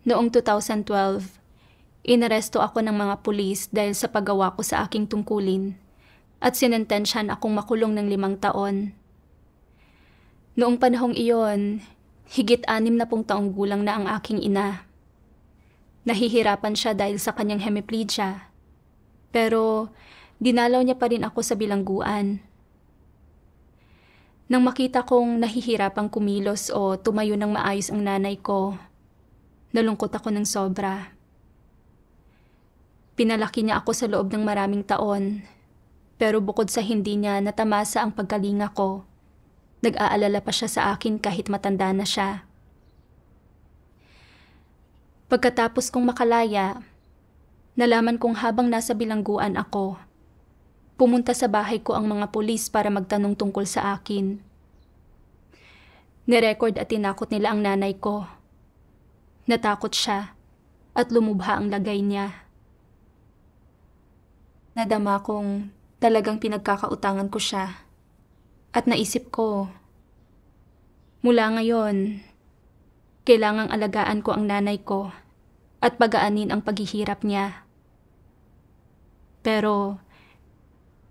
Noong 2012, inaresto ako ng mga pulis dahil sa paggawa ko sa aking tungkulin at sinentensyahan akong makulong ng 5 taon. Noong panahong iyon, higit 60 taong gulang na ang aking ina. Nahihirapan siya dahil sa kanyang hemiplegia, pero dinalaw niya pa rin ako sa bilangguan. Nang makita kong nahihirapang kumilos o tumayo ng maayos ang nanay ko, nalungkot ako ng sobra. Pinalaki niya ako sa loob ng maraming taon, pero bukod sa hindi niya natamasa ang pagkalinga ko, nag-aalala pa siya sa akin kahit matanda na siya. Pagkatapos kong makalaya, nalaman kong habang nasa bilangguan ako, pumunta sa bahay ko ang mga pulis para magtanong tungkol sa akin. Nirecord at tinakot nila ang nanay ko. Natakot siya at lumubha ang lagay niya. Nadama kong talagang pinagkakautangan ko siya at naisip ko, mula ngayon, kailangang alagaan ko ang nanay ko at pagaanin ang paghihirap niya. Pero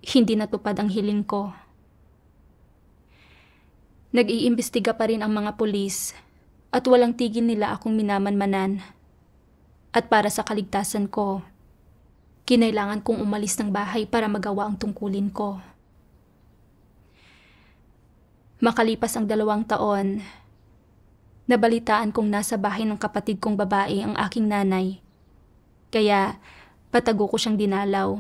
hindi natupad ang hiling ko. Nag-iimbestiga pa rin ang mga pulis at walang tigil nila akong minamanmanan. At para sa kaligtasan ko, kinailangan kong umalis ng bahay para magawa ang tungkulin ko. Makalipas ang 2 taon, nabalitaan kong nasa bahay ng kapatid kong babae ang aking nanay, kaya patago ko siyang dinalaw.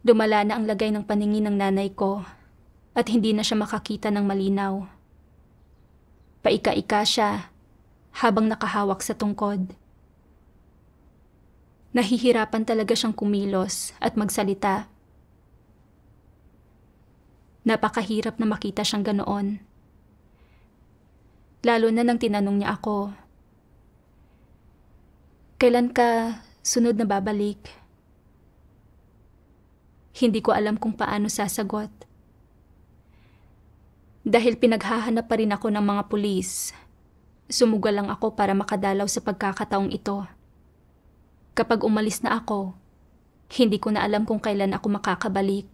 Lumala na ang lagay ng paningin ng nanay ko at hindi na siya makakita ng malinaw. Paika-ika siya habang nakahawak sa tungkod. Nahihirapan talaga siyang kumilos at magsalita. Napakahirap na makita siyang ganoon. Lalo na nang tinanong niya ako, "Kailan ka sunod na babalik?" Hindi ko alam kung paano sasagot. Dahil pinaghahanap pa rin ako ng mga pulis, sumugal lang ako para makadalaw sa pagkakataong ito. Kapag umalis na ako, hindi ko na alam kung kailan ako makakabalik.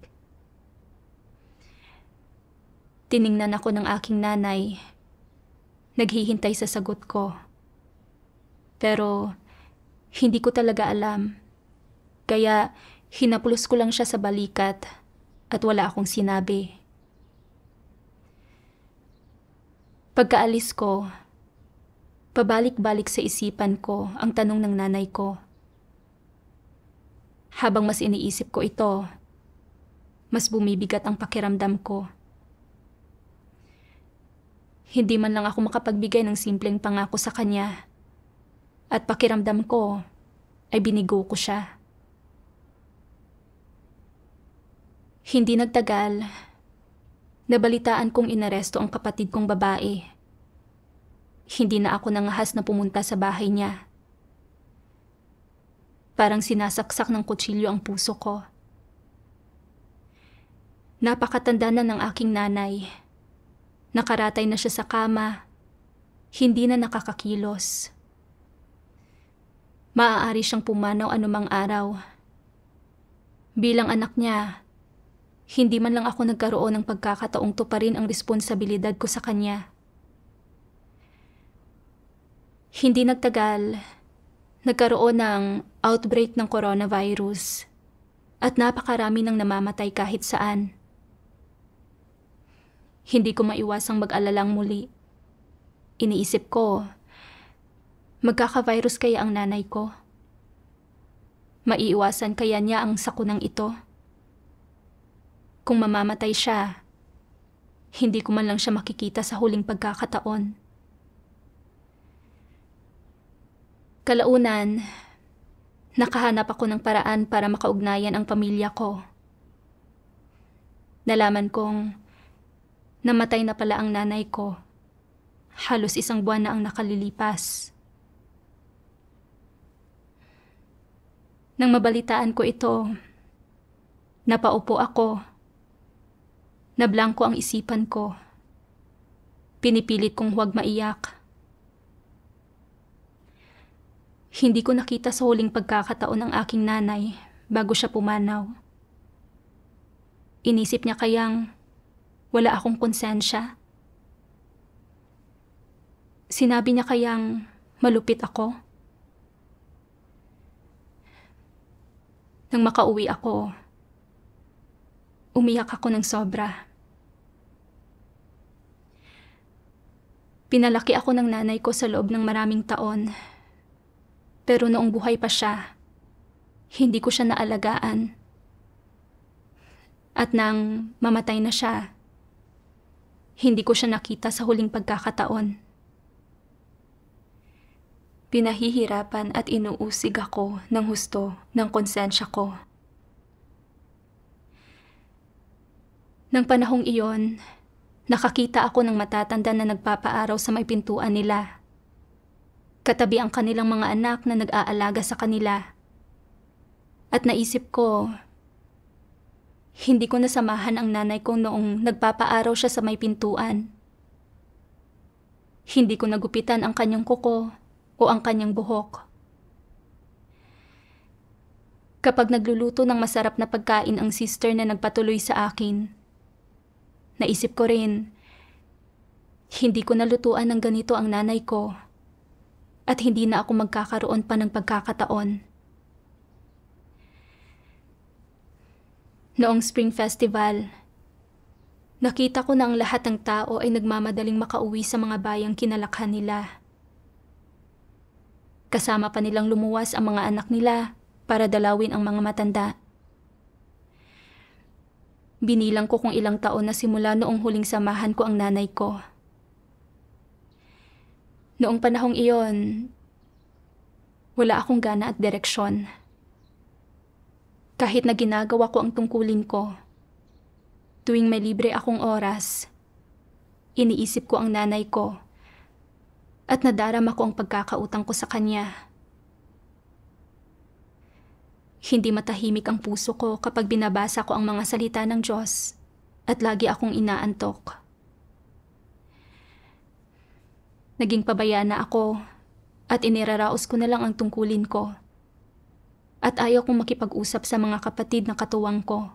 Tiningnan ako ng aking nanay. Naghihintay sa sagot ko. Pero hindi ko talaga alam. Kaya hinaplos ko lang siya sa balikat at wala akong sinabi. Pagkaalis ko, pabalik-balik sa isipan ko ang tanong ng nanay ko. Habang mas iniisip ko ito, mas bumibigat ang pakiramdam ko. Hindi man lang ako makapagbigay ng simpleng pangako sa kanya. At pakiramdam ko ay binigo ko siya. Hindi nagtagal, nabalitaan kong inaresto ang kapatid kong babae. Hindi na ako nangahas na pumunta sa bahay niya. Parang sinasaksak ng kutsilyo ang puso ko. Napakatanda na ng aking nanay. Nakaratay na siya sa kama. Hindi na nakakakilos. Maaari siyang pumanaw anumang araw. Bilang anak niya, hindi man lang ako nagkaroon ng pagkakataong tuparin ang responsibilidad ko sa kanya. Hindi nagtagal, nagkaroon ng outbreak ng coronavirus at napakarami ng namamatay kahit saan. Hindi ko maiwasang mag-alalang muli. Iniisip ko, magkaka-virus kaya ang nanay ko? Maiiwasan kaya niya ang sakunang ito? Kung mamamatay siya, hindi ko man lang siya makikita sa huling pagkakataon. Kalaunan, nakahanap ako ng paraan para makaugnayan ang pamilya ko. Nalaman kong namatay na pala ang nanay ko. Halos 1 buwan na ang nakalilipas. Nang mabalitaan ko ito, napaupo ako. Nablangko ang isipan ko. Pinipilit kong huwag maiyak. Hindi ko nakita sa huling pagkakataon ng aking nanay bago siya pumanaw. Inisip niya kayang wala akong konsensya. Sinabi niya kayang malupit ako. Nang makauwi ako, umiyak ako ng sobra. Pinalaki ako ng nanay ko sa loob ng maraming taon. Pero noong buhay pa siya, hindi ko siya naalagaan. At nang mamatay na siya, hindi ko siya nakita sa huling pagkakataon. Pinahihirapan at inuusig ako ng husto ng konsensya ko. Nang panahong iyon, nakakita ako ng matatanda na nagpapaaraw sa may pintuan nila. Katabi ang kanilang mga anak na nag-aalaga sa kanila. At naisip ko, hindi ko nasamahan ang nanay ko noong nagpapaaraw siya sa may pintuan. Hindi ko nagupitan ang kanyang kuko o ang kanyang buhok. Kapag nagluluto ng masarap na pagkain ang sister na nagpatuloy sa akin, naisip ko rin, hindi ko nalutuan ng ganito ang nanay ko at hindi na ako magkakaroon pa ng pagkakataon. Noong Spring Festival, nakita ko na ang lahat ng tao ay nagmamadaling makauwi sa mga bayang kinalakhan nila. Kasama pa nilang lumuwas ang mga anak nila para dalawin ang mga matanda. Binilang ko kung ilang taon na simula noong huling samahan ko ang nanay ko. Noong panahong iyon, wala akong gana at direksyon. Kahit na ginagawa ko ang tungkulin ko, tuwing may libre akong oras, iniisip ko ang nanay ko at nadarama ko ang pagkakautang ko sa kanya. Hindi matahimik ang puso ko kapag binabasa ko ang mga salita ng Diyos at lagi akong inaantok. Naging pabaya na ako at iniraraos ko na lang ang tungkulin ko. At ayaw kong makipag-usap sa mga kapatid na katuwang ko.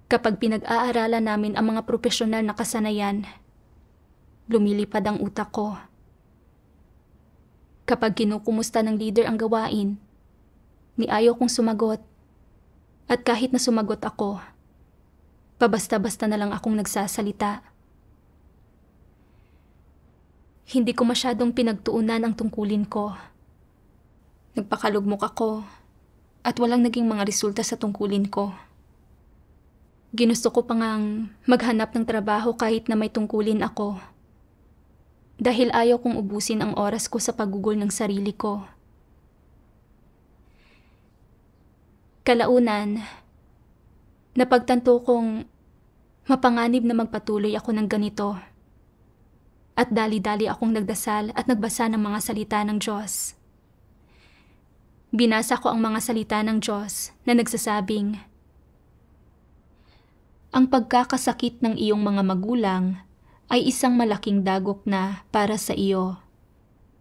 Kapag pinag-aaralan namin ang mga profesional na kasanayan, lumilipad ang utak ko. Kapag kinukumusta ng leader ang gawain, ni ayaw kong sumagot. At kahit na sumagot ako, pabasta-basta na lang akong nagsasalita. Hindi ko masyadong pinagtuunan ang tungkulin ko. Nagpakalugmok ako at walang naging mga resulta sa tungkulin ko. Ginusto ko pa ngang maghanap ng trabaho kahit na may tungkulin ako. Dahil ayaw kong ubusin ang oras ko sa paggugol ng sarili ko. Kalaunan, napagtanto kong mapanganib na magpatuloy ako ng ganito. At dali-dali akong nagdasal at nagbasa ng mga salita ng Diyos. Binasa ko ang mga salita ng Diyos na nagsasabing, "Ang pagkakasakit ng iyong mga magulang ay isang malaking dagok na para sa iyo.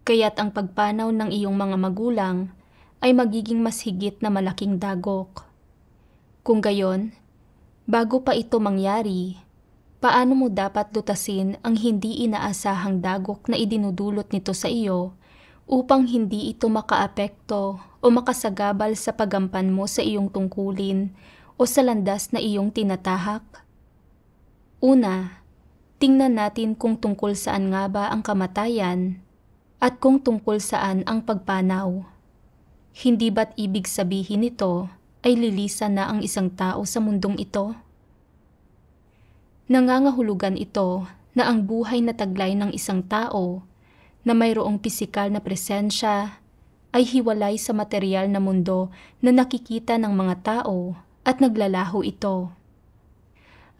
Kaya't ang pagpanaw ng iyong mga magulang ay magiging mas higit na malaking dagok. Kung gayon, bago pa ito mangyari, paano mo dapat lutasin ang hindi inaasahang dagok na idinudulot nito sa iyo upang hindi ito makaapekto o makasagabal sa paggampan mo sa iyong tungkulin o sa landas na iyong tinatahak? Una, tingnan natin kung tungkol saan nga ba ang kamatayan at kung tungkol saan ang pagpanaw. Hindi ba't ibig sabihin nito ay lilisan na ang isang tao sa mundong ito? Nangangahulugan ito na ang buhay na taglay ng isang tao na mayroong pisikal na presensya ay hiwalay sa material na mundo na nakikita ng mga tao at naglalaho ito.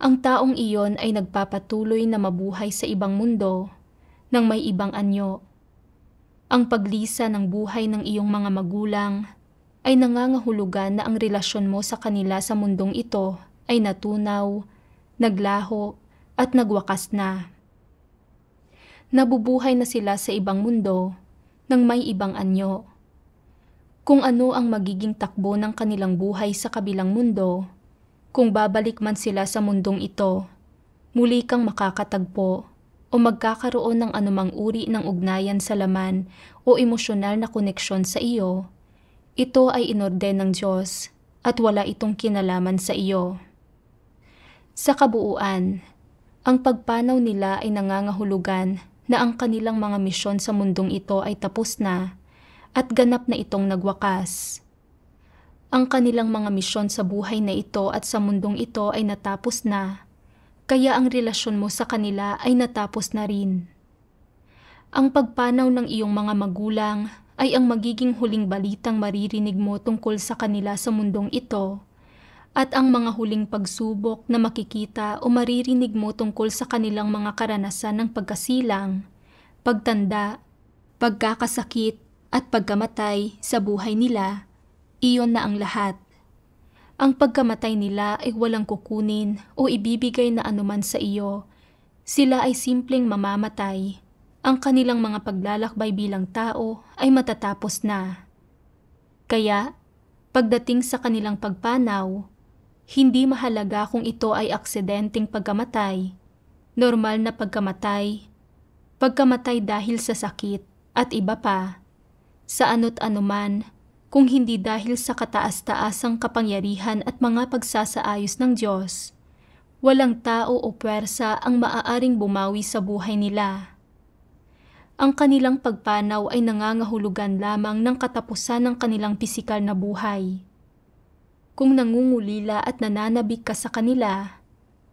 Ang taong iyon ay nagpapatuloy na mabuhay sa ibang mundo ng may ibang anyo. Ang paglisa ng buhay ng iyong mga magulang ay nangangahulugan na ang relasyon mo sa kanila sa mundong ito ay natunaw, naglaho at nagwakas na. Nabubuhay na sila sa ibang mundo ng may ibang anyo. Kung ano ang magiging takbo ng kanilang buhay sa kabilang mundo, kung babalik man sila sa mundong ito, muli kang makakatagpo o magkakaroon ng anumang uri ng ugnayan sa laman o emosyonal na koneksyon sa iyo, ito ay inorden ng Diyos at wala itong kinalaman sa iyo. Sa kabuuan, ang pagpanaw nila ay nangangahulugan na ang kanilang mga misyon sa mundong ito ay tapos na at ganap na itong nagwakas. Ang kanilang mga misyon sa buhay na ito at sa mundong ito ay natapos na, kaya ang relasyon mo sa kanila ay natapos na rin. Ang pagpanaw ng iyong mga magulang ay ang magiging huling balitang maririnig mo tungkol sa kanila sa mundong ito, at ang mga huling pagsubok na makikita o maririnig mo tungkol sa kanilang mga karanasan ng pagkasilang, pagtanda, pagkakasakit at pagkamatay sa buhay nila, iyon na ang lahat. Ang pagkamatay nila ay walang kukunin o ibibigay na anuman sa iyo. Sila ay simpleng mamamatay. Ang kanilang mga paglalakbay bilang tao ay matatapos na. Kaya, pagdating sa kanilang pagpanaw, hindi mahalaga kung ito ay aksidenteng pagkamatay, normal na pagkamatay, pagkamatay dahil sa sakit at iba pa, sa ano't anuman, kung hindi dahil sa kataas-taasang kapangyarihan at mga pagsasaayos ng Diyos, walang tao o puwersa ang maaaring bumawi sa buhay nila. Ang kanilang pagpanaw ay nangangahulugan lamang ng katapusan ng kanilang pisikal na buhay. Kung nangungulila at nananabik ka sa kanila,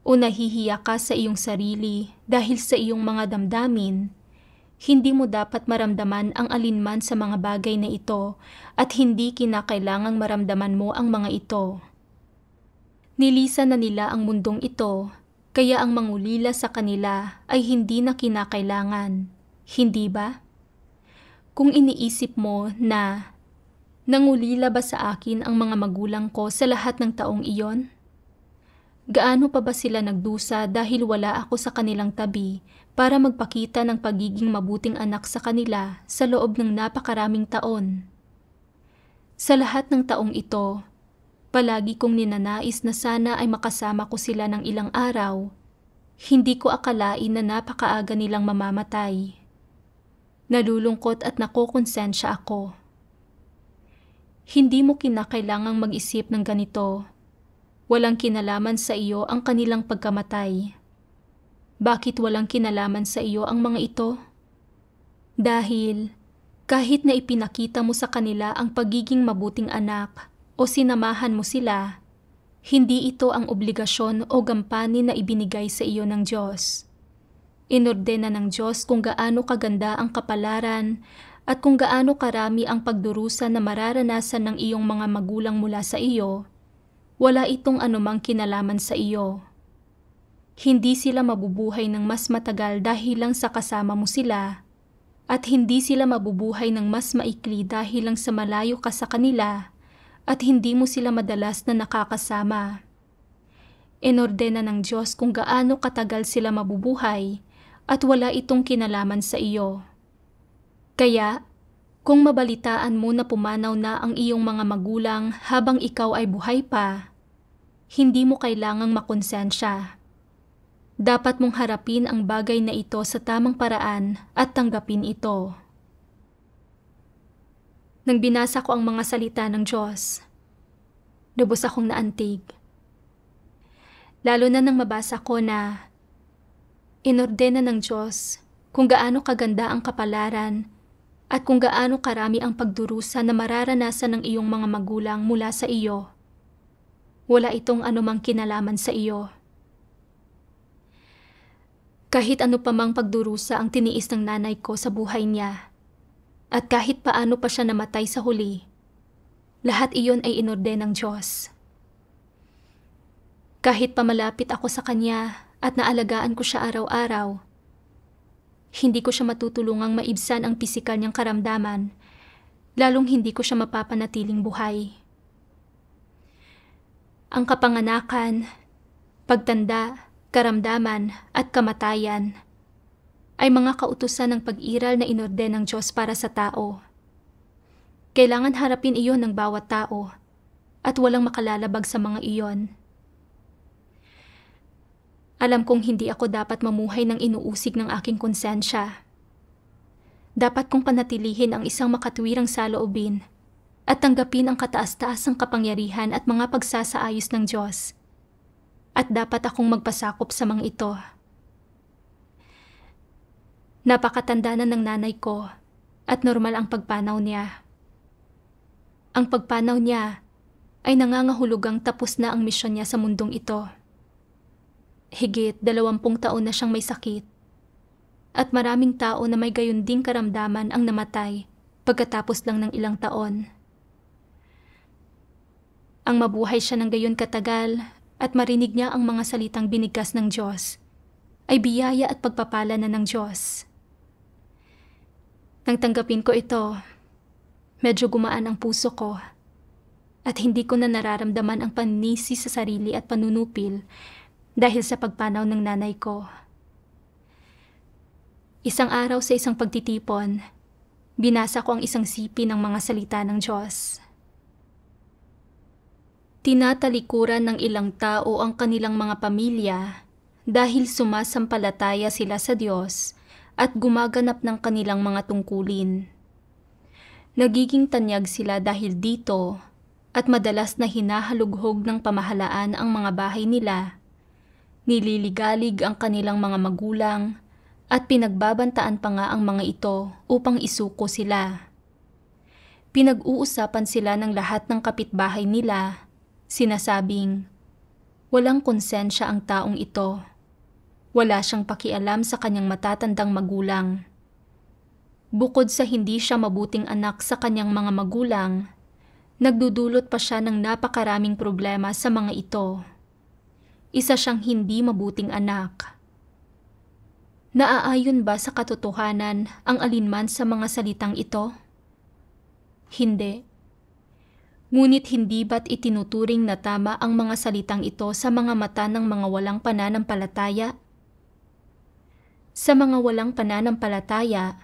o nahihiya ka sa iyong sarili dahil sa iyong mga damdamin, hindi mo dapat maramdaman ang alinman sa mga bagay na ito at hindi kinakailangang maramdaman mo ang mga ito. Nilisan na nila ang mundong ito, kaya ang mangulila sa kanila ay hindi na kinakailangan, hindi ba? Kung iniisip mo na, nangulila ba sa akin ang mga magulang ko sa lahat ng taong iyon? Gaano pa ba sila nagdusa dahil wala ako sa kanilang tabi para magpakita ng pagiging mabuting anak sa kanila sa loob ng napakaraming taon? Sa lahat ng taong ito, palagi kong ninanais na sana ay makasama ko sila ng ilang araw. Hindi ko akalain na napakaaga nilang mamamatay. Nalulungkot at nakokonsensya ako. Hindi mo kinakailangang mag-isip ng ganito. Walang kinalaman sa iyo ang kanilang pagkamatay. Bakit walang kinalaman sa iyo ang mga ito? Dahil kahit na ipinakita mo sa kanila ang pagiging mabuting anak o sinamahan mo sila, hindi ito ang obligasyon o gampanin na ibinigay sa iyo ng Diyos. Inordena ng Diyos kung gaano kaganda ang kapalaran at kung gaano karami ang pagdurusa na mararanasan ng iyong mga magulang mula sa iyo. Wala itong anumang kinalaman sa iyo. Hindi sila mabubuhay ng mas matagal dahil lang sa kasama mo sila, at hindi sila mabubuhay ng mas maikli dahil lang sa malayo ka sa kanila, at hindi mo sila madalas na nakakasama. Inordena ng Diyos kung gaano katagal sila mabubuhay, at wala itong kinalaman sa iyo. Kaya, kung mabalitaan mo na pumanaw na ang iyong mga magulang habang ikaw ay buhay pa, hindi mo kailangang makonsensya. Dapat mong harapin ang bagay na ito sa tamang paraan at tanggapin ito. Nang binasa ko ang mga salita ng Diyos, lubos akong naantig. Lalo na nang mabasa ko na inordena ng Diyos kung gaano kaganda ang kapalaran at kung gaano karami ang pagdurusa na mararanasan ng iyong mga magulang mula sa iyo. Wala itong anumang kinalaman sa iyo. Kahit ano pa mang pagdurusa ang tiniis ng nanay ko sa buhay niya, at kahit paano pa siya namatay sa huli, lahat iyon ay inorden ng Diyos. Kahit pa malapit ako sa Kanya at naalagaan ko siya araw-araw, hindi ko siya matutulungang maibsan ang pisikal niyang karamdaman, lalong hindi ko siya mapapanatiling buhay. Ang kapanganakan, pagtanda, karamdaman at kamatayan ay mga kautusan ng pag-iral na inorden ng Diyos para sa tao. Kailangan harapin iyon ng bawat tao at walang makalalabag sa mga iyon. Alam kong hindi ako dapat mamuhay ng inuusig ng aking konsensya. Dapat kong panatilihin ang isang makatwirang saloobin at tanggapin ang kataas-taasang kapangyarihan at mga pagsasaayos ng Diyos. At dapat akong magpasakop sa mga ito. Napakatanda na ng nanay ko at normal ang pagpanaw niya. Ang pagpanaw niya ay nangangahulugang tapos na ang misyon niya sa mundong ito. Higit 20 taon na siyang may sakit at maraming tao na may gayon ding karamdaman ang namatay pagkatapos lang ng ilang taon. Ang mabuhay siya ng gayon katagal at marinig niya ang mga salitang binigkas ng Diyos ay biyaya at pagpapala na ng Diyos. Nang tanggapin ko ito, medyo gumaan ang puso ko at hindi ko na nararamdaman ang paninisi sa sarili at panunupil dahil sa pagpanaw ng nanay ko. Isang araw sa isang pagtitipon, binasa ko ang isang sipi ng mga salita ng Diyos. Tinatalikuran ng ilang tao ang kanilang mga pamilya dahil sumasampalataya sila sa Diyos at gumaganap ng kanilang mga tungkulin. Nagiging tanyag sila dahil dito at madalas na hinahalughog ng pamahalaan ang mga bahay nila. Nililigalig ang kanilang mga magulang at pinagbabantaan pa nga ang mga ito upang isuko sila. Pinag-uusapan sila ng lahat ng kapitbahay nila, sinasabing, walang konsensya ang taong ito. Wala siyang pakialam sa kanyang matatandang magulang. Bukod sa hindi siya mabuting anak sa kanyang mga magulang, nagdudulot pa siya ng napakaraming problema sa mga ito. Isa siyang hindi mabuting anak. Naaayon ba sa katotohanan ang alinman sa mga salitang ito? Hindi. Ngunit hindi ba't itinuturing na tama ang mga salitang ito sa mga mata ng mga walang pananampalataya? Sa mga walang pananampalataya,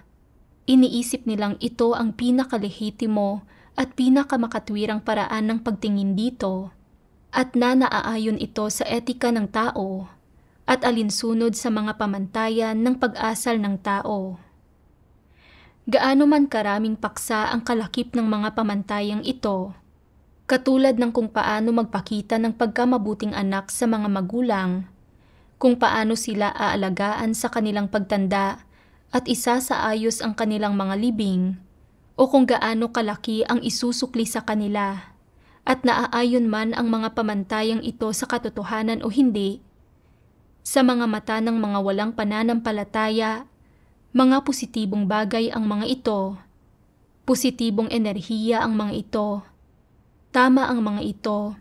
iniisip nilang ito ang pinakalehitimo at pinakamakatwirang paraan ng pagtingin dito at naaayon ito sa etika ng tao at alinsunod sa mga pamantayan ng pag-asal ng tao. Gaano man karaming paksa ang kalakip ng mga pamantayang ito, katulad ng kung paano magpakita ng pagkamabuting anak sa mga magulang, kung paano sila aalagaan sa kanilang pagtanda at isasaayos ang kanilang mga libing, o kung gaano kalaki ang isusukli sa kanila, at naaayon man ang mga pamantayang ito sa katotohanan o hindi, sa mga mata ng mga walang pananampalataya, mga positibong bagay ang mga ito, positibong enerhiya ang mga ito, tama ang mga ito,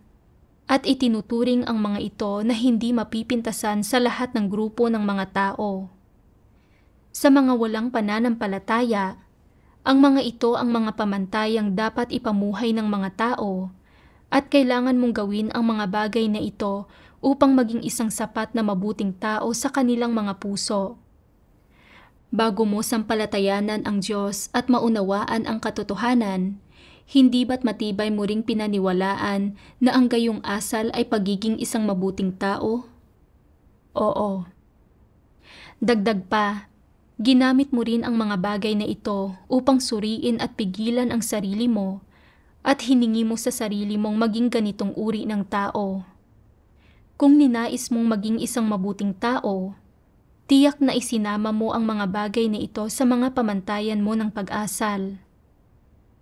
at itinuturing ang mga ito na hindi mapipintasan sa lahat ng grupo ng mga tao. Sa mga walang pananampalataya, ang mga ito ang mga pamantayang dapat ipamuhay ng mga tao at kailangan mong gawin ang mga bagay na ito upang maging isang sapat na mabuting tao sa kanilang mga puso. Bago mo sampalatayanan ang Diyos at maunawaan ang katotohanan, hindi ba't matibay mo ring pinaniwalaan na ang gayong asal ay pagiging isang mabuting tao? Oo. Dagdag pa, ginamit mo rin ang mga bagay na ito upang suriin at pigilan ang sarili mo at hiningi mo sa sarili mong maging ganitong uri ng tao. Kung ninais mong maging isang mabuting tao, tiyak na isinama mo ang mga bagay na ito sa mga pamantayan mo ng pag-asal.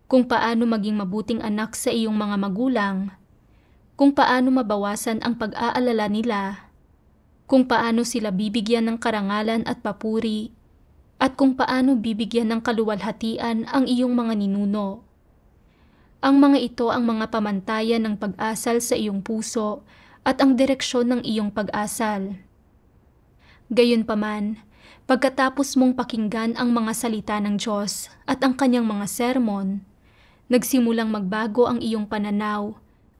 Kung paano maging mabuting anak sa iyong mga magulang, kung paano mabawasan ang pag-aalala nila, kung paano sila bibigyan ng karangalan at papuri, at kung paano bibigyan ng kaluwalhatian ang iyong mga ninuno. Ang mga ito ang mga pamantayan ng pag-asal sa iyong puso at ang direksyon ng iyong pag-asal. Gayunpaman, pagkatapos mong pakinggan ang mga salita ng Diyos at ang kanyang mga sermon, nagsimulang magbago ang iyong pananaw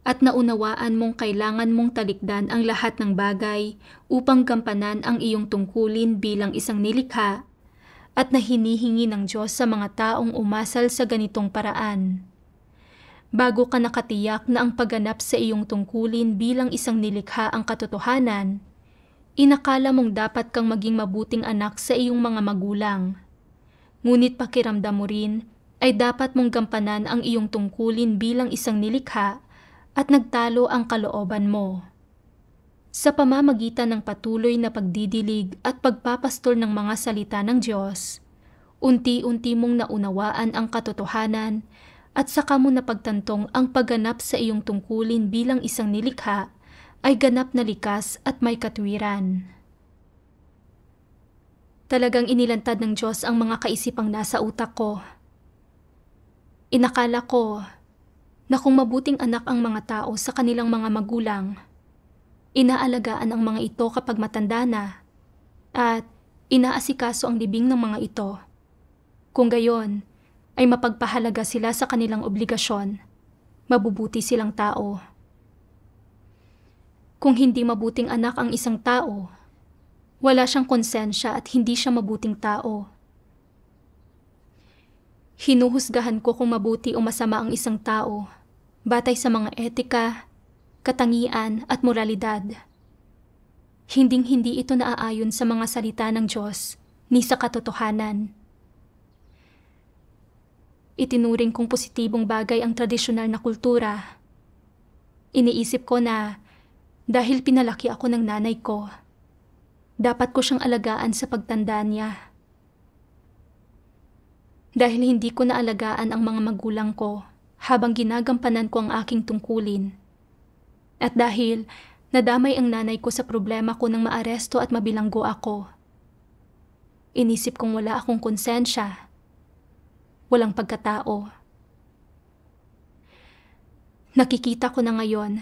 at naunawaan mong kailangan mong talikdan ang lahat ng bagay upang gampanan ang iyong tungkulin bilang isang nilikha at na hinihingi ng Diyos sa mga taong umasal sa ganitong paraan. Bago ka nakatiyak na ang pagganap sa iyong tungkulin bilang isang nilikha ang katotohanan, inakala mong dapat kang maging mabuting anak sa iyong mga magulang. Ngunit pakiramdam mo rin ay dapat mong gampanan ang iyong tungkulin bilang isang nilikha at nagtalo ang kalooban mo. Sa pamamagitan ng patuloy na pagdidilig at pagpapastol ng mga salita ng Diyos, unti-unti mong naunawaan ang katotohanan at saka mo napagtantong ang pagganap sa iyong tungkulin bilang isang nilikha ay ganap na likas at may katwiran. Talagang inilantad ng Diyos ang mga kaisipang nasa utak ko. Inakala ko na kung mabuting anak ang mga tao sa kanilang mga magulang, inaalagaan ang mga ito kapag matanda na at inaasikaso ang libing ng mga ito. Kung gayon, ay mapagpahalaga sila sa kanilang obligasyon, mabubuti silang tao. Kung hindi mabuting anak ang isang tao, wala siyang konsensya at hindi siya mabuting tao. Hinuhusgahan ko kung mabuti o masama ang isang tao, batay sa mga etika, katangian at moralidad. Hinding-hindi ito naaayon sa mga salita ng Diyos ni sa katotohanan. Itinuring kong positibong bagay ang tradisyonal na kultura. Iniisip ko na dahil pinalaki ako ng nanay ko, dapat ko siyang alagaan sa pagtanda niya. Dahil hindi ko naalagaan ang mga magulang ko habang ginagampanan ko ang aking tungkulin. At dahil nadamay ang nanay ko sa problema ko nang maaresto at mabilanggo ako, inisip kong wala akong konsensya, walang pagkatao. Nakikita ko na ngayon,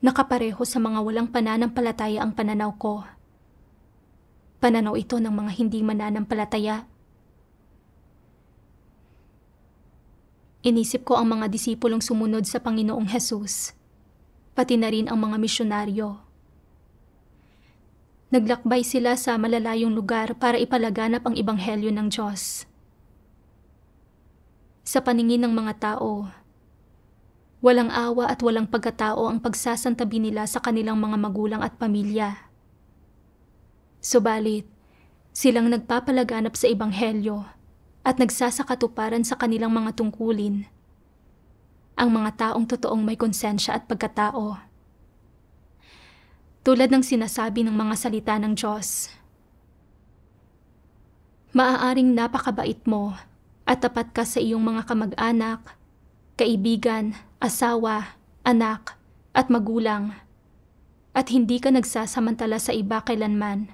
nakapareho sa mga walang pananampalataya ang pananaw ko. Pananaw ito ng mga hindi mananampalataya. Inisip ko ang mga disipulong sumunod sa Panginoong Hesus, pati na rin ang mga misyonaryo. Naglakbay sila sa malalayong lugar para ipalaganap ang ebanghelyo ng Diyos. Sa paningin ng mga tao, walang awa at walang pagkatao ang pagsasantabi nila sa kanilang mga magulang at pamilya. Subalit, silang nagpapalaganap sa ebanghelyo at nagsasakatuparan sa kanilang mga tungkulin. Ang mga taong totoong may konsensya at pagkatao. Tulad ng sinasabi ng mga salita ng Diyos, maaaring napakabait mo at tapat ka sa iyong mga kamag-anak, kaibigan, asawa, anak, at magulang, at hindi ka nagsasamantala sa iba kailanman.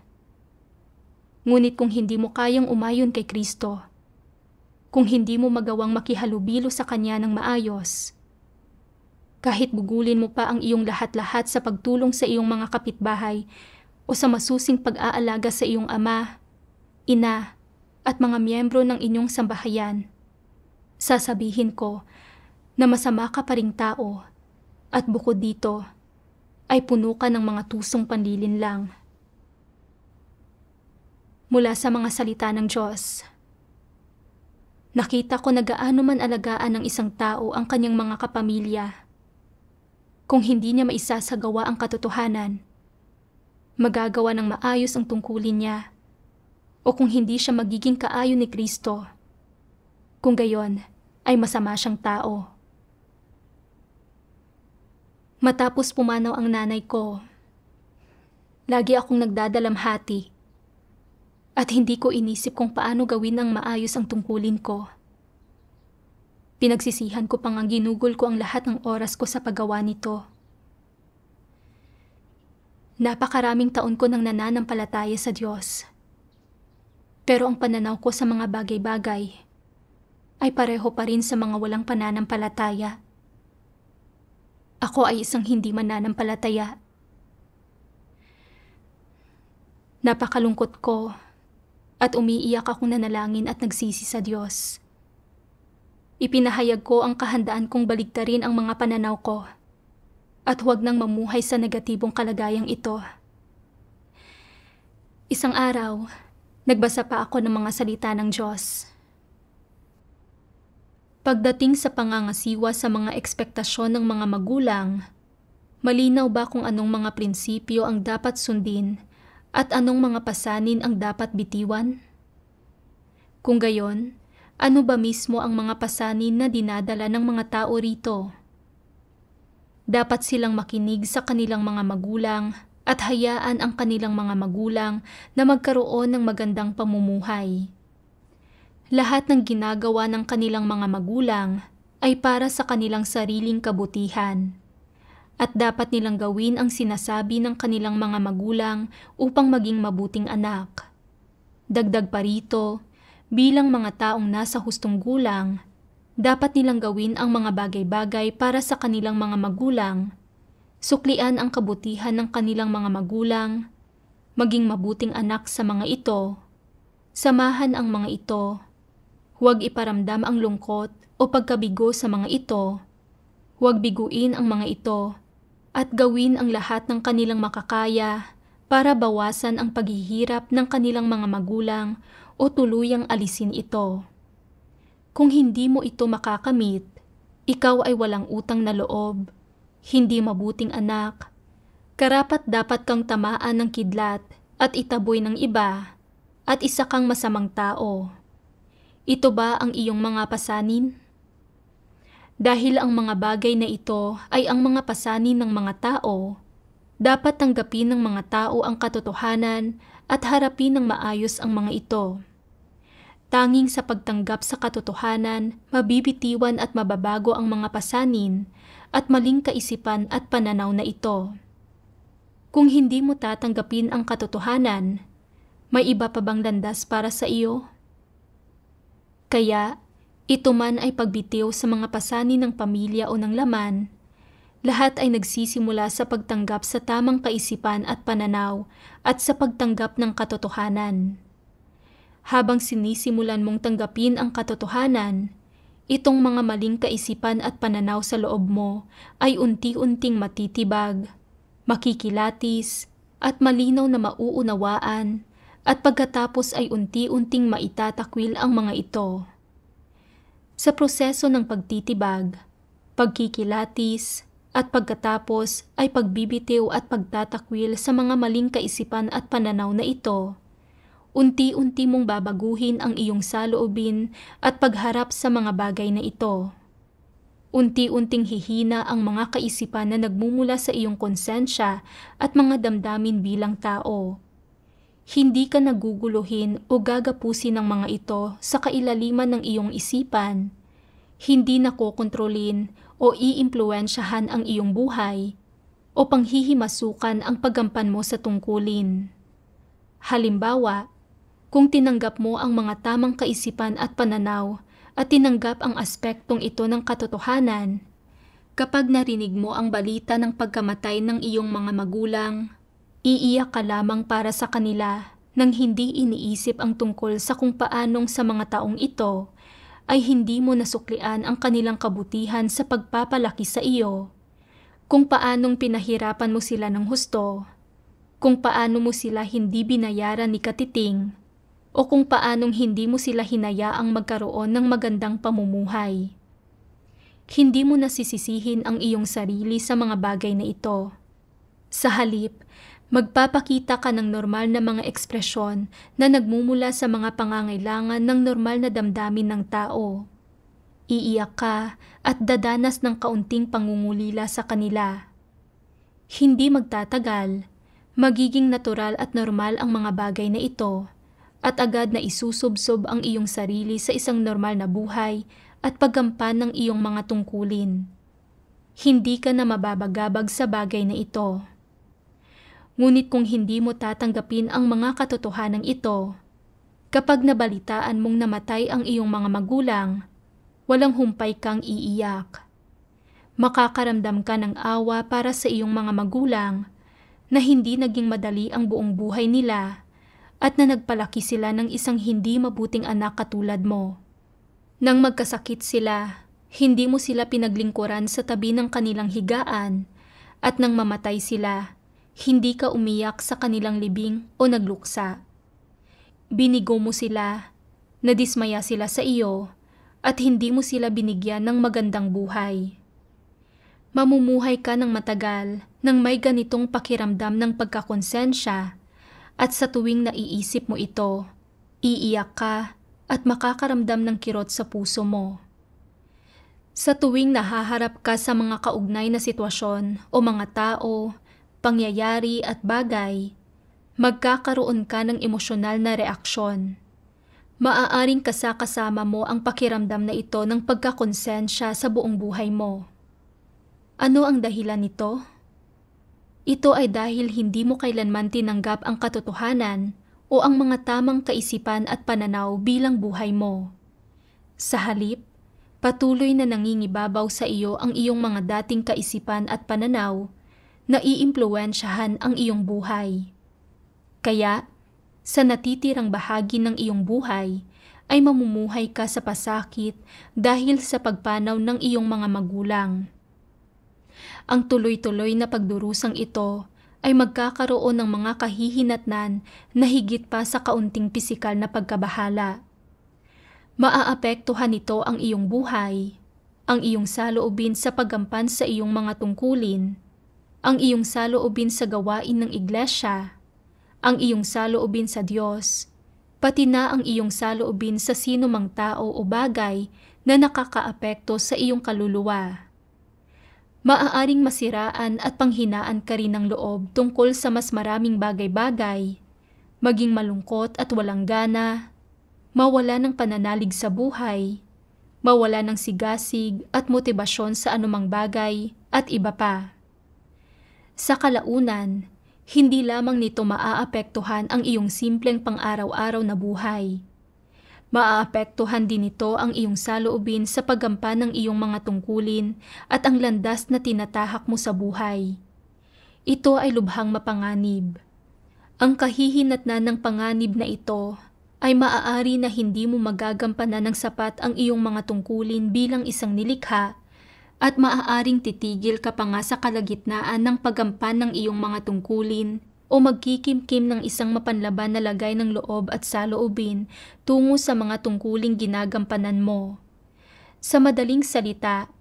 Ngunit kung hindi mo kayang umayon kay Kristo, kung hindi mo magawang makihalubilo sa Kanya ng maayos, kahit bugulin mo pa ang iyong lahat-lahat sa pagtulong sa iyong mga kapitbahay o sa masusing pag-aalaga sa iyong ama, ina, at mga miyembro ng inyong sambahayan, sasabihin ko na masama ka pa ring tao at bukod dito ay puno ka ng mga tusong panlilinlang. Mula sa mga salita ng Diyos, nakita ko na gaano man alagaan ng isang tao ang kanyang mga kapamilya. Kung hindi niya maisasagawa ang katotohanan, magagawa ng maayos ang tungkulin niya, o kung hindi siya magiging kaayon ni Kristo, kung gayon ay masama siyang tao. Matapos pumanaw ang nanay ko, lagi akong nagdadalamhati at hindi ko inisip kung paano gawin ng maayos ang tungkulin ko. Pinagsisihan ko pang ang ginugol ko ang lahat ng oras ko sa paggawa nito. Napakaraming taon ko nang nananampalataya sa Diyos. Pero ang pananaw ko sa mga bagay-bagay ay pareho pa rin sa mga walang pananampalataya. Ako ay isang hindi mananampalataya. Napakalungkot ko at umiiyak akong nanalangin at nagsisi sa Diyos. Ipinahayag ko ang kahandaan kong baligtarin ang mga pananaw ko at huwag nang mamuhay sa negatibong kalagayang ito. Isang araw, Nagbasa pa ako ng mga salita ng Diyos. Pagdating sa pangangasiwa sa mga ekspektasyon ng mga magulang, malinaw ba kung anong mga prinsipyo ang dapat sundin at anong mga pasanin ang dapat bitiwan? Kung gayon, ano ba mismo ang mga pasanin na dinadala ng mga tao rito? Dapat silang makinig sa kanilang mga magulang at hayaan ang kanilang mga magulang na magkaroon ng magandang pamumuhay. Lahat ng ginagawa ng kanilang mga magulang ay para sa kanilang sariling kabutihan. At dapat nilang gawin ang sinasabi ng kanilang mga magulang upang maging mabuting anak. Dagdag pa rito, bilang mga taong nasa hustong gulang, dapat nilang gawin ang mga bagay-bagay para sa kanilang mga magulang, suklian ang kabutihan ng kanilang mga magulang, maging mabuting anak sa mga ito, samahan ang mga ito, huwag iparamdam ang lungkot o pagkabigo sa mga ito, huwag biguin ang mga ito, at gawin ang lahat ng kanilang makakaya para bawasan ang paghihirap ng kanilang mga magulang o tuluyang alisin ito. Kung hindi mo ito makakamit, ikaw ay walang utang na loob, hindi mabuting anak, karapat-dapat kang tamaan ng kidlat at itaboy ng iba, at isa kang masamang tao. Ito ba ang iyong mga pasanin? Dahil ang mga bagay na ito ay ang mga pasanin ng mga tao, dapat tanggapin ng mga tao ang katotohanan at harapin ng maayos ang mga ito. Tanging sa pagtanggap sa katotohanan, mabibitiwan at mababago ang mga pasanin at maling kaisipan at pananaw na ito. Kung hindi mo tatanggapin ang katotohanan, may iba pa bang landas para sa iyo? Kaya, ito man ay pagbitiw sa mga pasanin ng pamilya o ng laman, lahat ay nagsisimula sa pagtanggap sa tamang kaisipan at pananaw at sa pagtanggap ng katotohanan. Habang sinisimulan mong tanggapin ang katotohanan, itong mga maling kaisipan at pananaw sa loob mo ay unti-unting matitibag, makikilatis, at malinaw na mauunawaan, at pagkatapos ay unti-unting maitatakwil ang mga ito. Sa proseso ng pagtitibag, pagkikilatis, at pagkatapos ay pagbibitiw at pagtatakwil sa mga maling kaisipan at pananaw na ito, unti-unti mong babaguhin ang iyong saloobin at pagharap sa mga bagay na ito. Unti-unting hihina ang mga kaisipan na nagmumula sa iyong konsensya at mga damdamin bilang tao. Hindi ka naguguluhin o gagapusin ng mga ito sa kailaliman ng iyong isipan. Hindi nakokontrolin o iimpluwensyahan ang iyong buhay o panghihimasukan ang paggampan mo sa tungkulin. Halimbawa, kung tinanggap mo ang mga tamang kaisipan at pananaw at tinanggap ang aspektong ito ng katotohanan, kapag narinig mo ang balita ng pagkamatay ng iyong mga magulang, iiyak ka lamang para sa kanila nang hindi iniisip ang tungkol sa kung paanong sa mga taong ito ay hindi mo nasuklian ang kanilang kabutihan sa pagpapalaki sa iyo, kung paanong pinahirapan mo sila ng husto, kung paano mo sila hindi binayaran ni katiting, o kung paanong hindi mo sila hinayaang magkaroon ng magandang pamumuhay. Hindi mo nasisisihin ang iyong sarili sa mga bagay na ito. Sa halip, magpapakita ka ng normal na mga ekspresyon na nagmumula sa mga pangangailangan ng normal na damdamin ng tao. Iiyak ka at dadanas ng kaunting pangungulila sa kanila. Hindi magtatagal, magiging natural at normal ang mga bagay na ito at agad na isusubsob ang iyong sarili sa isang normal na buhay at paggampan ng iyong mga tungkulin. Hindi ka na mababagabag sa bagay na ito. Ngunit kung hindi mo tatanggapin ang mga katotohanan ito, kapag nabalitaan mong namatay ang iyong mga magulang, walang humpay kang iiyak. Makakaramdam ka ng awa para sa iyong mga magulang na hindi naging madali ang buong buhay nila at na nagpalaki sila ng isang hindi mabuting anak katulad mo. Nang magkasakit sila, hindi mo sila pinaglingkuran sa tabi ng kanilang higaan at nang mamatay sila, hindi ka umiyak sa kanilang libing o nagluksa. Binigo mo sila, nadismaya sila sa iyo, at hindi mo sila binigyan ng magandang buhay. Mamumuhay ka ng matagal nang may ganitong pakiramdam ng pagkakonsensya, at sa tuwing naiisip mo ito, iiyak ka at makakaramdam ng kirot sa puso mo. Sa tuwing nahaharap ka sa mga kaugnay na sitwasyon o mga tao, pangyayari at bagay, magkakaroon ka ng emosyonal na reaksyon. Maaaring kasama mo ang pakiramdam na ito ng pagkakonsensya sa buong buhay mo. Ano ang dahilan nito? Ito ay dahil hindi mo kailanman tinanggap ang katotohanan o ang mga tamang kaisipan at pananaw bilang buhay mo. Sa halip, patuloy na nangingibabaw sa iyo ang iyong mga dating kaisipan at pananaw na iimpluwensyahan ang iyong buhay. Kaya, sa natitirang bahagi ng iyong buhay, ay mamumuhay ka sa pasakit dahil sa pagpanaw ng iyong mga magulang. Ang tuloy-tuloy na pagdurusang ito ay magkakaroon ng mga kahihinatnan na higit pa sa kaunting pisikal na pagkabahala. Maaapektuhan nito ang iyong buhay, ang iyong saloobin sa paggampan sa iyong mga tungkulin, ang iyong saloobin sa gawain ng iglesia, ang iyong saloobin sa Diyos, pati na ang iyong saloobin sa sino mang tao o bagay na nakakaapekto sa iyong kaluluwa. Maaaring masiraan at panghinaan ka rin ng loob tungkol sa mas maraming bagay-bagay, maging malungkot at walang gana, mawala ng pananalig sa buhay, mawala ng sigasig at motibasyon sa anumang bagay at iba pa. Sa kalaunan, hindi lamang nito maaapektuhan ang iyong simpleng pang-araw-araw na buhay. Maaapektuhan din nito ang iyong saloobin sa paggampan ng iyong mga tungkulin at ang landas na tinatahak mo sa buhay. Ito ay lubhang mapanganib. Ang kahihinatnan ng panganib na ito ay maaari na hindi mo magagampanan ng sapat ang iyong mga tungkulin bilang isang nilikha at maaaring titigil ka pa nga sa kalagitnaan ng paggampan ng iyong mga tungkulin o magkikimkim ng isang mapanlaban na lagay ng loob at saloobin tungo sa mga tungkuling ginagampanan mo. Sa madaling salita,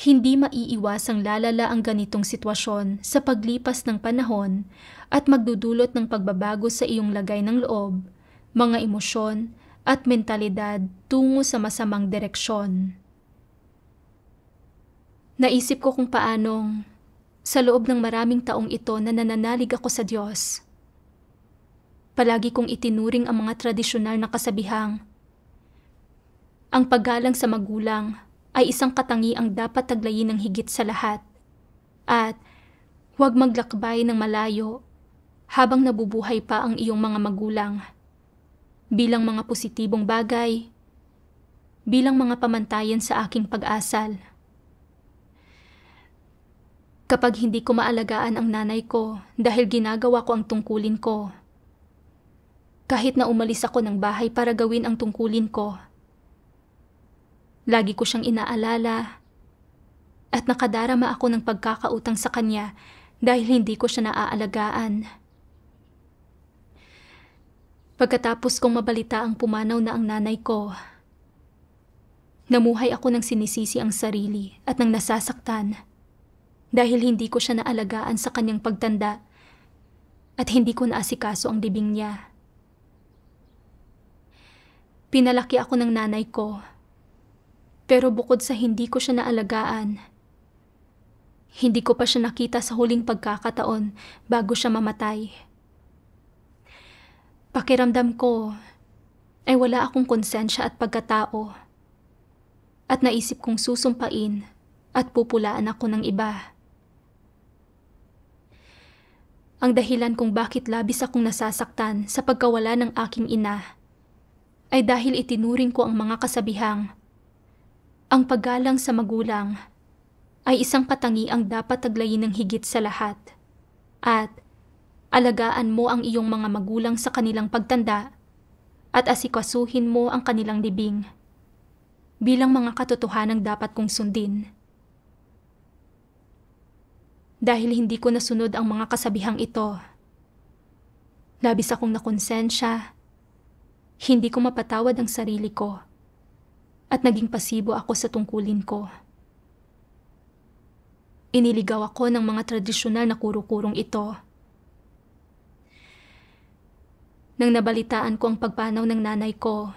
hindi maiiwasang lalala ang ganitong sitwasyon sa paglipas ng panahon at magdudulot ng pagbabago sa iyong lagay ng loob, mga emosyon at mentalidad tungo sa masamang direksyon. Naisip ko kung paanong sa loob ng maraming taong ito na nananalig ako sa Diyos. Palagi kong itinuring ang mga tradisyonal na kasabihang, ang paggalang sa magulang ay isang katangiang dapat taglayin ng higit sa lahat, at huwag maglakbay ng malayo habang nabubuhay pa ang iyong mga magulang, bilang mga positibong bagay, bilang mga pamantayan sa aking pag-asal. Kapag hindi ko maalagaan ang nanay ko dahil ginagawa ko ang tungkulin ko, kahit na umalis ako ng bahay para gawin ang tungkulin ko, lagi ko siyang inaalala at nakadarama ako ng pagkakautang sa kanya dahil hindi ko siya naaalagaan. Pagkatapos kong mabalita ang pumanaw na ang nanay ko, namuhay ako ng sinisisi ang sarili at ng nasasaktan dahil hindi ko siya naalagaan sa kanyang pagtanda at hindi ko naasikaso ang libing niya. Pinalaki ako ng nanay ko, pero bukod sa hindi ko siya naalagaan, hindi ko pa siya nakita sa huling pagkakataon bago siya mamatay. Pakiramdam ko ay wala akong konsensya at pagkatao at naisip kong susumpain at pupulaan ako ng iba. Ang dahilan kung bakit labis akong nasasaktan sa pagkawala ng aking ina ay dahil itinuring ko ang mga kasabihang, ang paggalang sa magulang ay isang katangiang dapat taglayin ng higit sa lahat, at alagaan mo ang iyong mga magulang sa kanilang pagtanda at asikasuhin mo ang kanilang libing bilang mga katotohanang dapat kong sundin. Dahil hindi ko nasunod ang mga kasabihang ito, labis akong nakonsensya Hindi ko mapatawad ang sarili ko at naging pasibo ako sa tungkulin ko. Iniligaw ako ng mga tradisyonal na kuro-kurong ito. Nang nabalitaan ko ang pagpanaw ng nanay ko,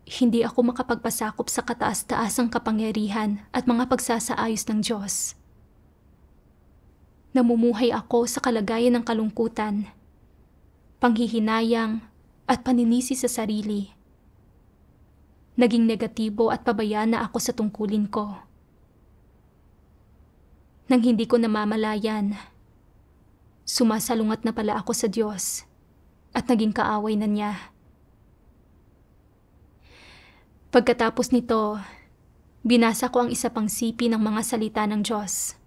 hindi ako makapagpasakop sa kataas-taasang kapangyarihan at mga pagsasaayos ng Diyos. Namumuhay ako sa kalagayan ng kalungkutan, panghihinayang at paninisi sa sarili. Naging negatibo at pabayaan na ako sa tungkulin ko. Nang hindi ko namamalayan, sumasalungat na pala ako sa Diyos at naging kaaway na niya. Pagkatapos nito, binasa ko ang isa pang sipi ng mga salita ng Diyos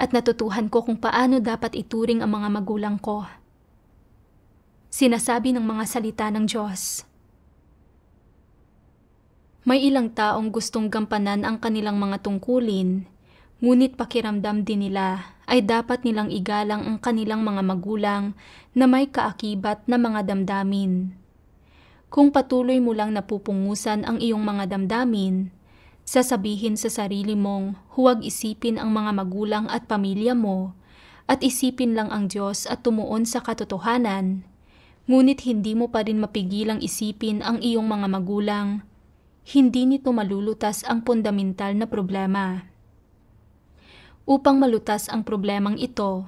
at natutuhan ko kung paano dapat ituring ang mga magulang ko. Sinasabi ng mga salita ng Diyos, may ilang taong gustong gampanan ang kanilang mga tungkulin, ngunit pakiramdam din nila ay dapat nilang igalang ang kanilang mga magulang na may kaakibat na mga damdamin. Kung patuloy mo lang napupungusan ang iyong mga damdamin, sasabihin sa sarili mong huwag isipin ang mga magulang at pamilya mo at isipin lang ang Diyos at tumuon sa katotohanan, ngunit hindi mo pa rin mapigilang isipin ang iyong mga magulang, hindi nito malulutas ang fundamental na problema. Upang malutas ang problemang ito,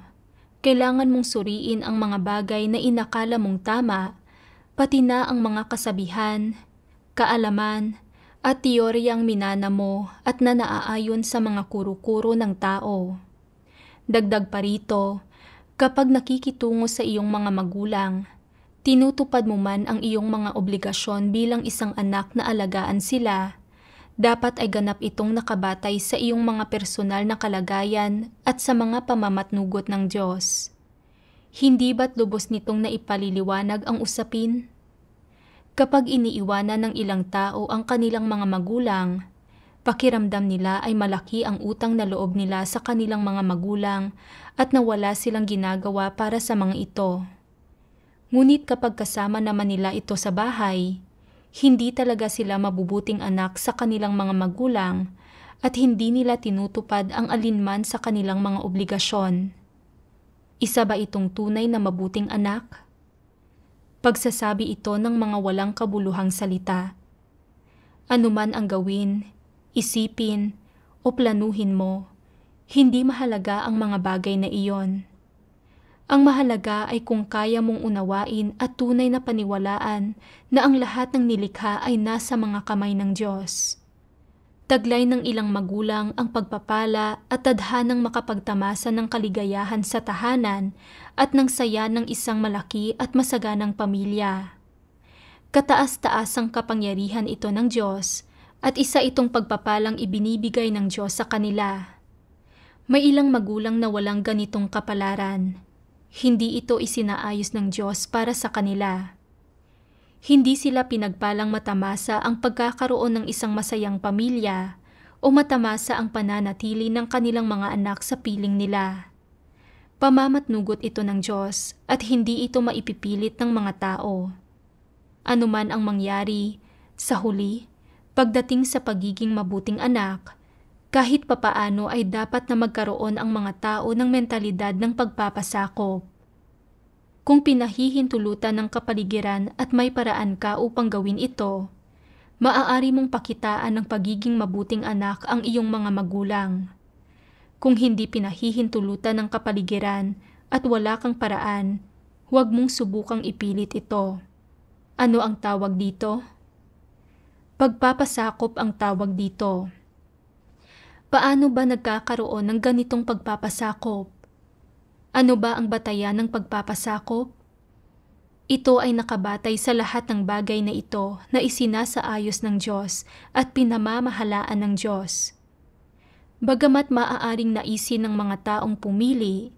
kailangan mong suriin ang mga bagay na inakala mong tama, pati na ang mga kasabihan, kaalaman, at teoryang minana mo at na naaayon sa mga kuro-kuro ng tao. Dagdag pa rito, kapag nakikitungo sa iyong mga magulang, tinutupad mo man ang iyong mga obligasyon bilang isang anak na alagaan sila, dapat ay ganap itong nakabatay sa iyong mga personal na kalagayan at sa mga pamamatnugot ng Diyos. Hindi ba't lubos nitong naipaliliwanag ang usapin? Kapag iniiwanan ng ilang tao ang kanilang mga magulang, pakiramdam nila ay malaki ang utang na loob nila sa kanilang mga magulang at nawala silang ginagawa para sa mga ito. Ngunit kapag kasama naman nila ito sa bahay, hindi talaga sila mabubuting anak sa kanilang mga magulang at hindi nila tinutupad ang alinman sa kanilang mga obligasyon. Isa ba itong tunay na mabuting anak? Pagsasabi ito ng mga walang kabuluhang salita. Anuman ang gawin, isipin, o planuhin mo, hindi mahalaga ang mga bagay na iyon. Ang mahalaga ay kung kaya mong unawain at tunay na paniwalaan na ang lahat ng nilikha ay nasa mga kamay ng Diyos. Taglay ng ilang magulang ang pagpapala at tadhanang makapagtamasa ng kaligayahan sa tahanan at ng saya ng isang malaki at masaganang pamilya. Kataas-taasang kapangyarihan ito ng Diyos at isa itong pagpapalang ibinibigay ng Diyos sa kanila. May ilang magulang na walang ganitong kapalaran. Hindi ito isinaayos ng Diyos para sa kanila. Hindi sila pinagpalang matamasa ang pagkakaroon ng isang masayang pamilya o matamasa ang pananatili ng kanilang mga anak sa piling nila. Pamamatnugot ito ng Diyos at hindi ito maipipilit ng mga tao. Anuman ang mangyari, sa huli, pagdating sa pagiging mabuting anak, kahit papaano ay dapat na magkaroon ang mga tao ng mentalidad ng pagpapasakop. Kung pinahihintulutan ng kapaligiran at may paraan ka upang gawin ito, maaari mong pakitaan ng pagiging mabuting anak ang iyong mga magulang. Kung hindi pinahihintulutan ng kapaligiran at wala kang paraan, huwag mong subukang ipilit ito. Ano ang tawag dito? Pagpapasakop ang tawag dito. Paano ba nagkakaroon ng ganitong pagpapasakop? Ano ba ang batayan ng pagpapasakop? Ito ay nakabatay sa lahat ng bagay na ito na isinasaayos ng Diyos at pinamamahalaan ng Diyos. Bagamat maaaring naisin ng mga taong pumili,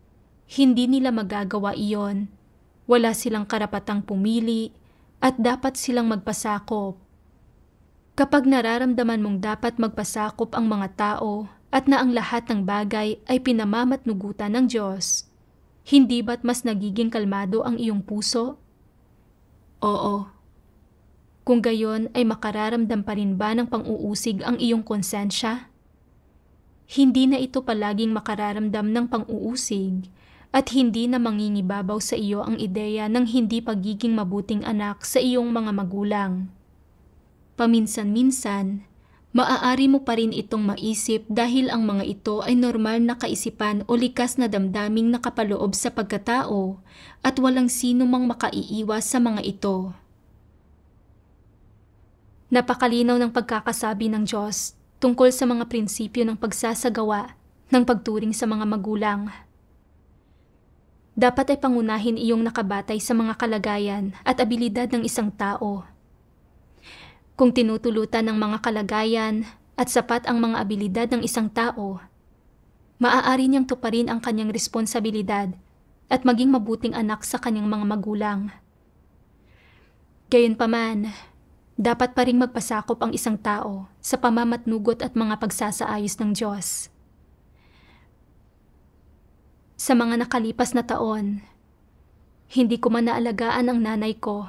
hindi nila magagawa iyon. Wala silang karapatang pumili at dapat silang magpasakop. Kapag nararamdaman mong dapat magpasakop ang mga tao at na ang lahat ng bagay ay pinamamatnugutan ng Diyos, hindi ba't mas nagiging kalmado ang iyong puso? Oo, Kung gayon ay makararamdam pa rin ba ng pang-uusig ang iyong konsensya? Hindi na ito palaging makararamdam ng pang-uusig at hindi na mangingibabaw sa iyo ang ideya ng hindi pagiging mabuting anak sa iyong mga magulang. Paminsan-minsan, maaari mo pa rin itong maisip dahil ang mga ito ay normal na kaisipan o likas na damdaming nakapaloob sa pagkatao at walang sino mang makaiiwas sa mga ito. Napakalinaw ng pagkakasabi ng Diyos tungkol sa mga prinsipyo ng pagsasagawa ng pagturing sa mga magulang. Dapat ay pangunahin iyong nakabatay sa mga kalagayan at abilidad ng isang tao. Kung tinutulutan ng mga kalagayan at sapat ang mga abilidad ng isang tao, maaari niyang tuparin ang kanyang responsibilidad at maging mabuting anak sa kanyang mga magulang. Gayunpaman, dapat pa ring magpasakop ang isang tao sa pamamatnugot at mga pagsasaayos ng Diyos. Sa mga nakalipas na taon, hindi ko man naalagaan ang nanay ko,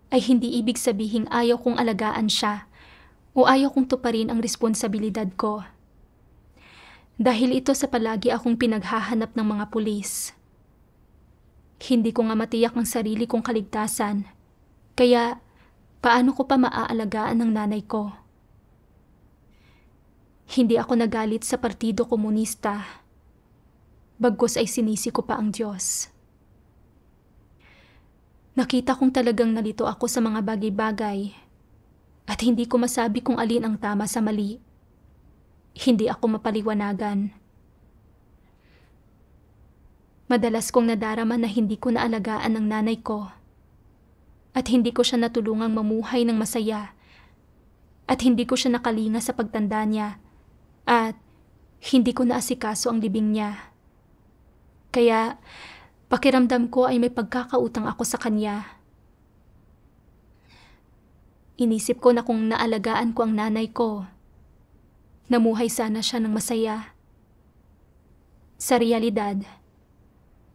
ay hindi ibig sabihing ayaw kong alagaan siya o ayaw kong tuparin ang responsibilidad ko. Dahil ito sa palagi akong pinaghahanap ng mga pulis. Hindi ko nga matiyak ang sarili kong kaligtasan, kaya paano ko pa maaalagaan ng nanay ko? Hindi ako nagalit sa Partido Komunista. Bagkus ay sinisi ko pa ang Diyos. Nakita kong talagang nalito ako sa mga bagay-bagay at hindi ko masabi kung alin ang tama sa mali. Hindi ako mapaliwanagan. Madalas kong nadarama na hindi ko naalagaan ng nanay ko at hindi ko siya natulungang mamuhay ng masaya at hindi ko siya nakalinga sa pagtanda niya at hindi ko naasikaso ang libing niya. Kaya pakiramdam ko ay may pagkakautang ako sa kanya. Inisip ko na kung naalagaan ko ang nanay ko, namuhay sana siya ng masaya. Sa realidad,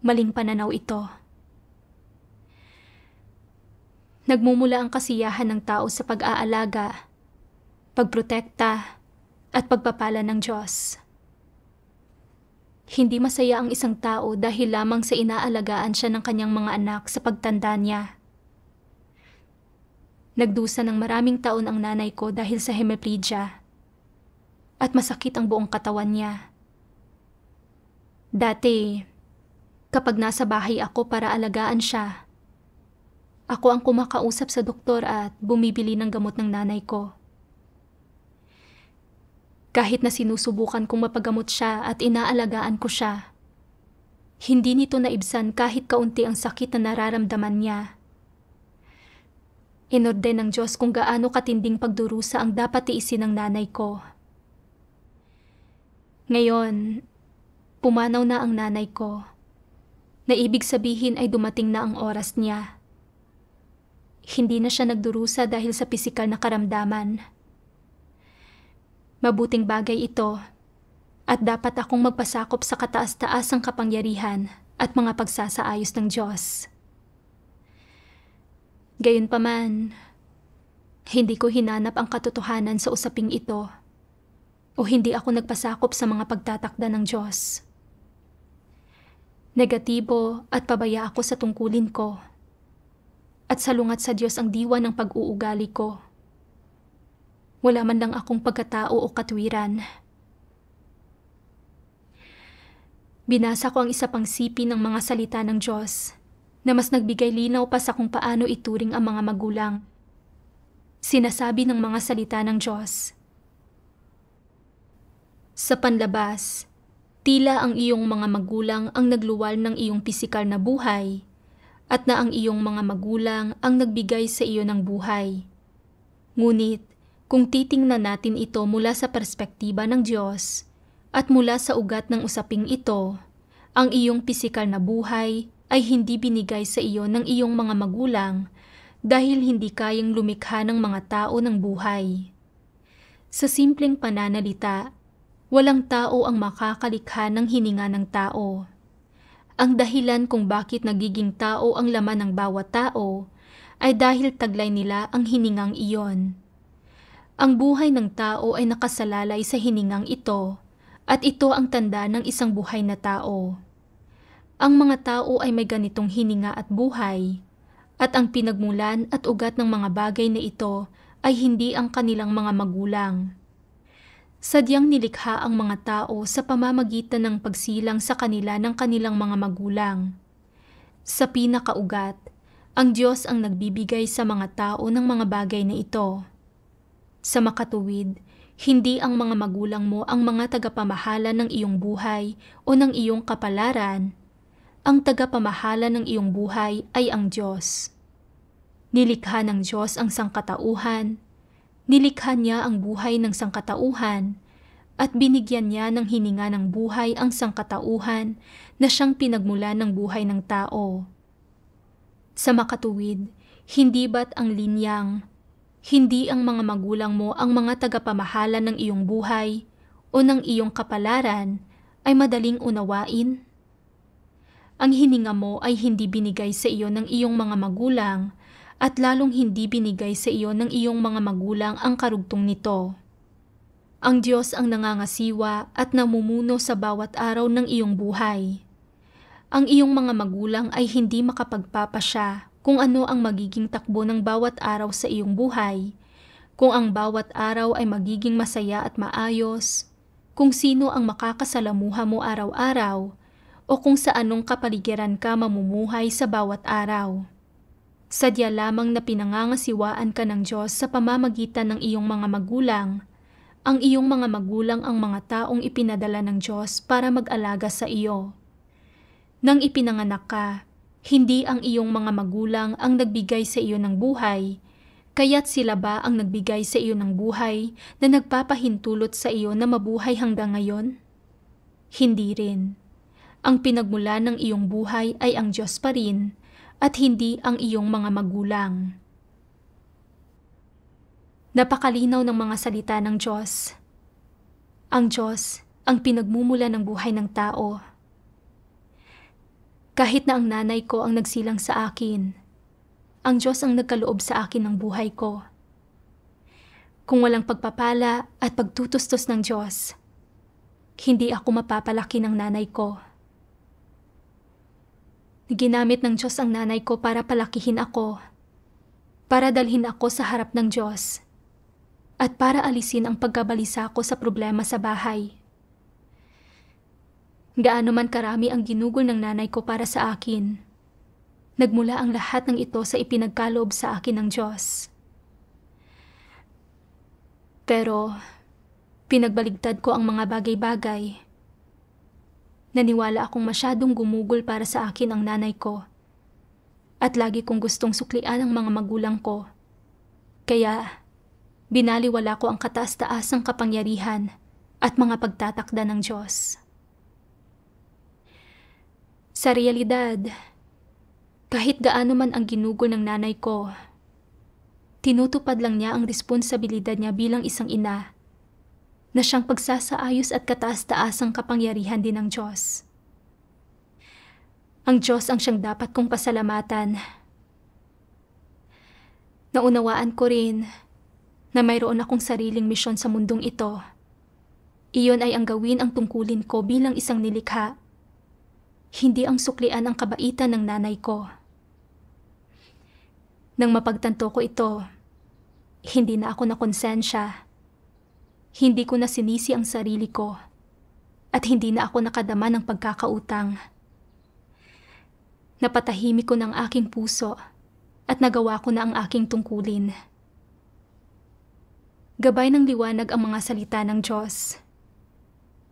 maling pananaw ito. Nagmumula ang kasiyahan ng tao sa pag-aalaga, pagprotekta, at pagpapala ng Diyos. Hindi masaya ang isang tao dahil lamang sa inaalagaan siya ng kanyang mga anak sa pagtanda niya. Nagdusa ng maraming taon ang nanay ko dahil sa hemiplegia at masakit ang buong katawan niya. Dati, kapag nasa bahay ako para alagaan siya, ako ang kumakausap sa doktor at bumibili ng gamot ng nanay ko. Kahit na sinusubukan kong mapagamot siya at inaalagaan ko siya, hindi nito naibsan kahit kaunti ang sakit na nararamdaman niya. Inorden ng Diyos kung gaano katinding pagdurusa ang dapat tiisin ng nanay ko. Ngayon, pumanaw na ang nanay ko, na ibig sabihin ay dumating na ang oras niya. Hindi na siya nagdurusa dahil sa pisikal na karamdaman. Mabuting bagay ito at dapat akong magpasakop sa kataas-taasang kapangyarihan at mga pagsasaayos ng Diyos. Gayunpaman, hindi ko hinanap ang katotohanan sa usaping ito o hindi ako nagpasakop sa mga pagtatakda ng Diyos. Negatibo at pabaya ako sa tungkulin ko at salungat sa Diyos ang diwa ng pag-uugali ko. Wala man lang akong pagkatao o katwiran. Binasa ko ang isa pang sipi ng mga salita ng Diyos na mas nagbigay linaw pa sa kung paano ituring ang mga magulang. Sinasabi ng mga salita ng Diyos, sa panlabas, tila ang iyong mga magulang ang nagluwal ng iyong pisikal na buhay at na ang iyong mga magulang ang nagbigay sa iyo ng buhay. Ngunit, kung titingnan natin ito mula sa perspektiba ng Diyos at mula sa ugat ng usaping ito, ang iyong pisikal na buhay ay hindi binigay sa iyo ng iyong mga magulang dahil hindi kayang lumikha ng mga tao ng buhay. Sa simpleng pananalita, walang tao ang makakalikha ng hininga ng tao. Ang dahilan kung bakit nagiging tao ang laman ng bawat tao ay dahil taglay nila ang hiningang iyon. Ang buhay ng tao ay nakasalalay sa hiningang ito, at ito ang tanda ng isang buhay na tao. Ang mga tao ay may ganitong hininga at buhay, at ang pinagmulan at ugat ng mga bagay na ito ay hindi ang kanilang mga magulang. Sadyang nilikha ang mga tao sa pamamagitan ng pagsilang sa kanila ng kanilang mga magulang. Sa pinakaugat, ang Diyos ang nagbibigay sa mga tao ng mga bagay na ito. Sa makatuwid, hindi ang mga magulang mo ang mga tagapamahala ng iyong buhay o ng iyong kapalaran. Ang tagapamahala ng iyong buhay ay ang Diyos. Nilikha ng Diyos ang sangkatauhan, nilikha niya ang buhay ng sangkatauhan, at binigyan niya ng hininga ng buhay ang sangkatauhan na siyang pinagmulan ng buhay ng tao. Sa makatuwid, hindi ba't ang linyang, hindi ang mga magulang mo ang mga tagapamahala ng iyong buhay o ng iyong kapalaran ay madaling unawain? Ang hininga mo ay hindi binigay sa iyo ng iyong mga magulang, at lalong hindi binigay sa iyo ng iyong mga magulang ang karugtong nito. Ang Diyos ang nangangasiwa at namumuno sa bawat araw ng iyong buhay. Ang iyong mga magulang ay hindi makapagpapasya kung ano ang magiging takbo ng bawat araw sa iyong buhay, kung ang bawat araw ay magiging masaya at maayos, kung sino ang makakasalamuha mo araw-araw, o kung sa anong kapaligiran ka mamumuhay sa bawat araw. Sadya lamang na pinangangasiwaan ka ng Diyos sa pamamagitan ng iyong mga magulang. Ang iyong mga magulang ang mga taong ipinadala ng Diyos para mag-alaga sa iyo. Nang ipinanganak ka, hindi ang iyong mga magulang ang nagbigay sa iyo ng buhay, kaya't sila ba ang nagbigay sa iyo ng buhay na nagpapahintulot sa iyo na mabuhay hanggang ngayon? Hindi rin. Ang pinagmula ng iyong buhay ay ang Diyos pa rin, at hindi ang iyong mga magulang. Napakalinaw ng mga salita ng Diyos. Ang Diyos ang pinagmumula ng buhay ng tao. Kahit na ang nanay ko ang nagsilang sa akin, ang Diyos ang nagkaloob sa akin ng buhay ko. Kung walang pagpapala at pagtutustos ng Diyos, hindi ako mapapalaki ng nanay ko. Ginamit ng Diyos ang nanay ko para palakihin ako, para dalhin ako sa harap ng Diyos, at para alisin ang pagkabalisa ko sa problema sa bahay. Gaano man karami ang ginugol ng nanay ko para sa akin, nagmula ang lahat ng ito sa ipinagkaloob sa akin ng Diyos. Pero, pinagbaligtad ko ang mga bagay-bagay. Naniwala akong masyadong gumugol para sa akin ang nanay ko, at lagi kong gustong suklian ang mga magulang ko. Kaya, binaliwala ko ang kataas-taasang kapangyarihan at mga pagtatakda ng Diyos. Sa realidad, kahit gaano man ang ginugol ng nanay ko, tinutupad lang niya ang responsibilidad niya bilang isang ina, na siyang pagsasaayos at kataas-taasang kapangyarihan din ng Diyos. Ang Diyos ang siyang dapat kong pasalamatan. Naunawaan ko rin na mayroon akong sariling misyon sa mundong ito. Iyon ay ang gawin ang tungkulin ko bilang isang nilikha, hindi ang suklian ang kabaitan ng nanay ko. Nang mapagtanto ko ito, hindi na ako nakonsensya. Hindi ko na sinisi ang sarili ko, at hindi na ako nakadama ng pagkakautang. Napatahimik ko ng aking puso, at nagawa ko na ang aking tungkulin. Gabay ng liwanag ang mga salita ng Diyos.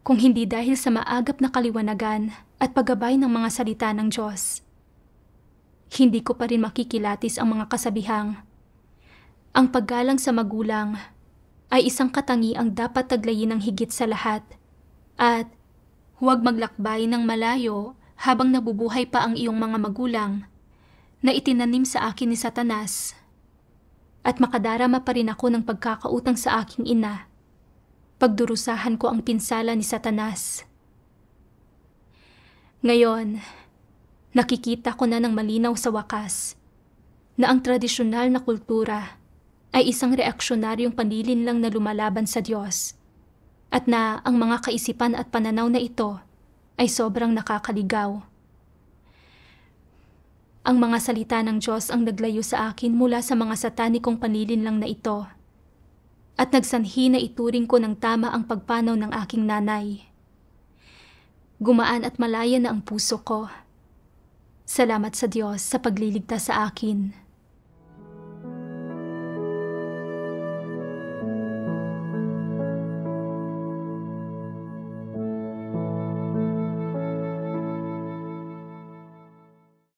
Kung hindi dahil sa maagap na kaliwanagan at paggabay ng mga salita ng Diyos, hindi ko pa rin makikilatis ang mga kasabihang, ang paggalang sa magulang ay isang katangiang dapat taglayin ng higit sa lahat, at huwag maglakbay ng malayo habang nabubuhay pa ang iyong mga magulang na itinanim sa akin ni Satanas, at makadarama pa rin ako ng pagkakautang sa aking ina. Pagdurusahan ko ang pinsala ni Satanas. Ngayon, nakikita ko na ng malinaw sa wakas na ang tradisyonal na kultura ay isang reaksyonaryong panlilinlang na lumalaban sa Diyos at na ang mga kaisipan at pananaw na ito ay sobrang nakakaligaw. Ang mga salita ng Diyos ang naglayo sa akin mula sa mga satanikong panlilinlang na ito at nagsanhi na ituring ko ng tama ang pagpanaw ng aking nanay. Gumaan at malaya na ang puso ko. Salamat sa Diyos sa pagliligtas sa akin.